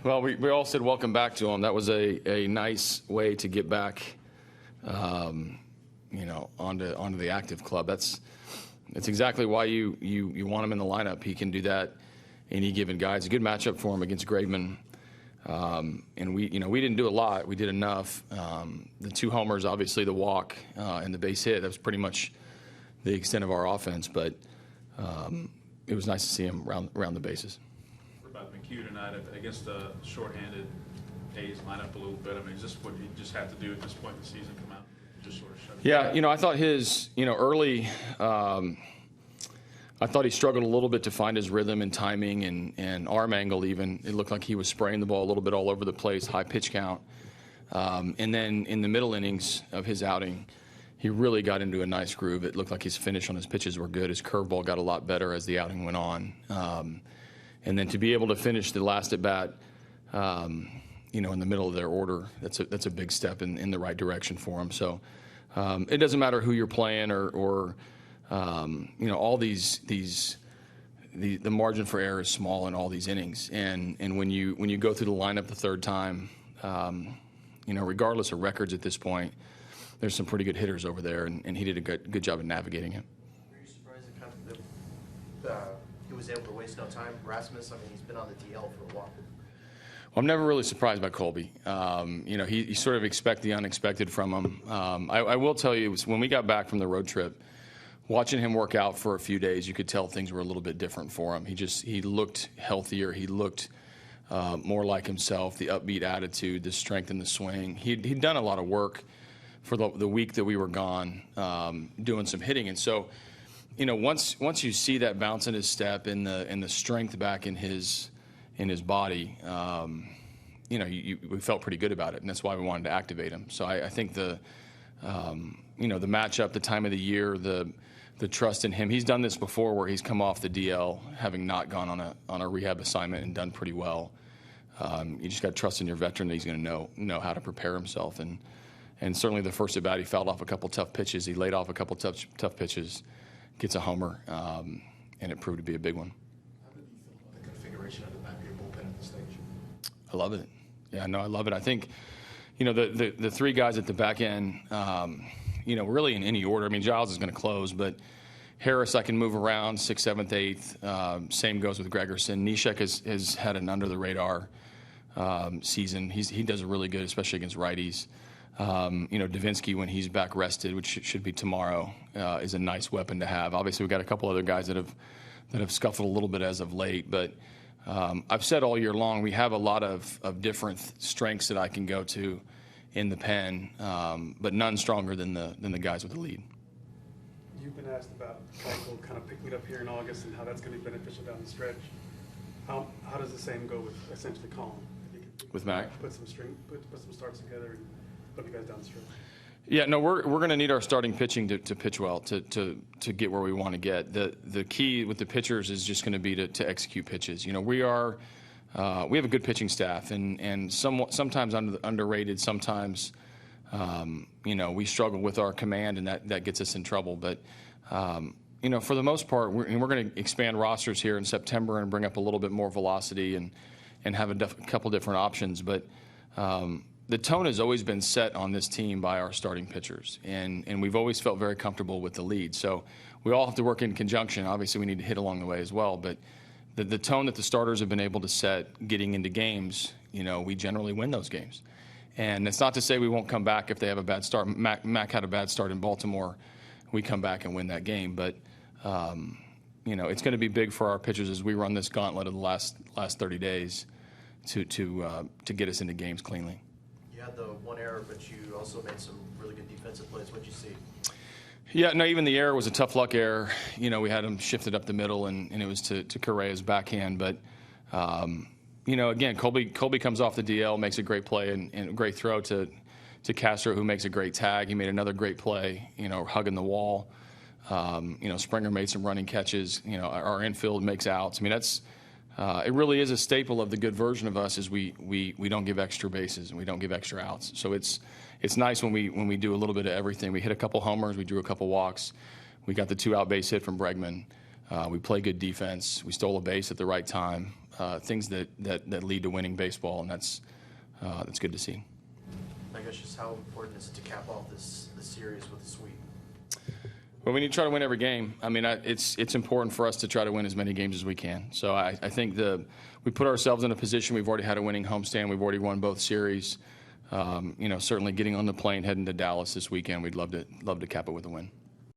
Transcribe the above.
Well, we all said welcome back to him. That was a nice way to get back, onto the active club. That's exactly why you want him in the lineup. He can do that any given guy. It's a good matchup for him against Graveman. And we didn't do a lot. We did enough. The 2 homers, obviously the walk and the base hit, that was pretty much the extent of our offense. But it was nice to see him around the bases. What about McHugh tonight against the shorthanded A's lineup a little bit? I mean, is this what you just have to do at this point in the season, come out and just sort of shut it down? Yeah, I thought his, early I thought he struggled a little bit to find his rhythm and timing and arm angle even. It looked like he was spraying the ball a little bit all over the place, high pitch count. And then in the middle innings of his outing, he really got into a nice groove. It looked like his finish on his pitches were good. His curveball got a lot better as the outing went on. And then to be able to finish the last at bat, in the middle of their order, that's a big step in the right direction for him. So it doesn't matter who you're playing or all the margin for error is small in all these innings. And when you go through the lineup the third time, regardless of records at this point, there's some pretty good hitters over there, and he did a good job of navigating it. Were you surprised that he was able to waste no time? Rasmus, I mean, he's been on the DL for a while. Well, I'm never really surprised by Colby. You sort of expect the unexpected from him. I will tell you, when we got back from the road trip, watching him work out for a few days, you could tell things were a little bit different for him. He looked healthier. He looked more like himself, the upbeat attitude, the strength in the swing. He'd done a lot of work for the week that we were gone, doing some hitting. And so, once you see that bounce in his step and the strength back in his body, we felt pretty good about it, and that's why we wanted to activate him. So I think the matchup, the time of the year, the trust in him. He's done this before, where he's come off the DL, having not gone on a rehab assignment and done pretty well. You just got to trust in your veteran that he's going to know how to prepare himself. And certainly the first at bat, he fouled off a couple tough pitches. He laid off a couple tough pitches, gets a homer, and it proved to be a big one. How did you feel about the configuration of the back of your bullpen at this stage? I love it. Yeah, no, I love it. I think, the 3 guys at the back end, really in any order. I mean, Giles is going to close, but Harris I can move around, 6th, 7th, 8th. Same goes with Gregerson. Neshek has had an under-the-radar season. He does really good, especially against righties. Davinsky, when he's back rested, which should be tomorrow, is a nice weapon to have. Obviously, we've got a couple other guys that have scuffled a little bit as of late, but I've said all year long we have a lot of different strengths that I can go to in the pen, but none stronger than the guys with the lead. You've been asked about Michael kind of picking it up here in August and how that's going to be beneficial down the stretch. How does the same go with essentially Colin? With Mac? Put some starts together and put the guys down the stretch. Yeah, no, we're going to need our starting pitching to pitch well to get where we want to get. The key with the pitchers is just going to be to execute pitches. We have a good pitching staff, and sometimes underrated. Sometimes we struggle with our command, and that gets us in trouble. But for the most part, we're going to expand rosters here in September and bring up a little bit more velocity and have a couple different options. But the tone has always been set on this team by our starting pitchers, and we've always felt very comfortable with the lead. So we all have to work in conjunction. Obviously, we need to hit along the way as well. But the tone that the starters have been able to set getting into games, we generally win those games. And it's not to say we won't come back if they have a bad start. Mac had a bad start in Baltimore. We come back and win that game. But, it's going to be big for our pitchers as we run this gauntlet of the last 30 days to get us into games cleanly. You had the one error, but you also made some really good defensive plays. What did you see? Yeah, no, even the error was a tough luck error. We had him shifted up the middle, and it was to Correa's backhand. But, again, Colby comes off the DL, makes a great play and a great throw to Castro, who makes a great tag. He made another great play, hugging the wall. Springer made some running catches. Our infield makes outs. I mean, it really is a staple of the good version of us is we don't give extra bases and we don't give extra outs. So it's nice when we do a little bit of everything. We hit a couple homers, we drew a couple walks, we got the 2-out base hit from Bregman. We play good defense. We stole a base at the right time. Things that lead to winning baseball, and that's good to see. I guess just how important is it to cap off this series with a sweep? Well, we need to try to win every game. I mean, it's important for us to try to win as many games as we can. So I think we put ourselves in a position. We've already had a winning homestand. We've already won both series. Certainly getting on the plane, heading to Dallas this weekend, we'd love to cap it with a win.